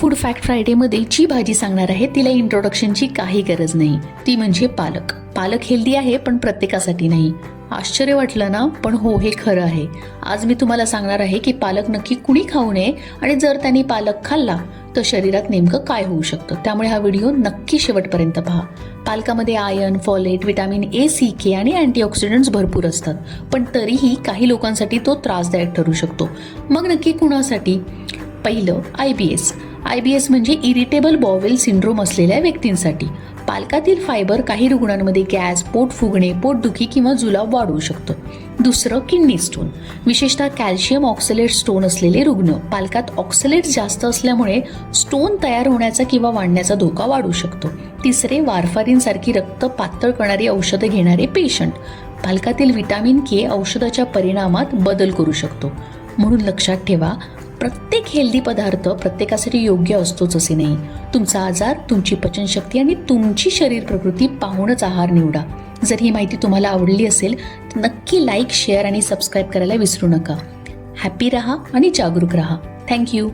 Food fact फ्रायडेमध्ये जी भाजी सांगणार आहे तिला इंट्रोडक्शनची काही गरज नाही. ती म्हणजे पालक. पालक हेल्दी आहे पण प्रत्येकासाठी नाही. आश्चर्य वाटलं ना? पण हो, हे खरं आहे. आज मी तुम्हाला सांगणार आहे की पालक नक्की कुणी खाऊ नये आणि जर त्यांनी पालक खाल्ला तर शरीरात नेमकं काय होऊ शकतं. त्यामुळे हा व्हिडिओ नक्की शेवटपर्यंत पहा. पालकामध्ये iron, folate, vitamin A, C, K आणि अँटीऑक्सिडंट्स भरपूर असतात, पण तरीही काही लोकांसाठी तो त्रासदायक ठरू शकतो. मग नक्की कुणासाठी? पहिलं, IBS म्हणजे इरिटेबल बॉवेल सिंड्रोम असलेल्या व्यक्तींसाठी. पालकातील फायबर काही रुग्णांमध्ये गॅस, पोट फुगणे, पोटदुखी किंवा जुलाब वाढवू शकतं. दुसरं, किडनी स्टोन, विशेषतः कॅल्शियम ऑक्सलेट स्टोन असलेले रुग्ण. पालकात ऑक्सलेट जास्त असल्यामुळे स्टोन तयार होण्याचा किंवा वाढण्याचा धोका वाढू शकतो. तिसरे, वारफारीनसारखी रक्त पातळ करणारी औषधं घेणारे पेशंट. पालकातील व्हिटॅमिन के औषधाच्या परिणामात बदल करू शकतो. म्हणून लक्षात ठेवा, प्रत्येक हेल्दी पदार्थ प्रत्येकासाठी योग्य असतोच असे नाही. तुमचा आजार, तुमची पचनशक्ती आणि तुमची शरीर प्रकृती पाहूनच आहार निवडा. जर ही माहिती तुम्हाला आवडली असेल तर नक्की लाईक, शेअर आणि सबस्क्राईब करायला विसरू नका. हॅपी रहा आणि जागरूक रहा. थँक्यू.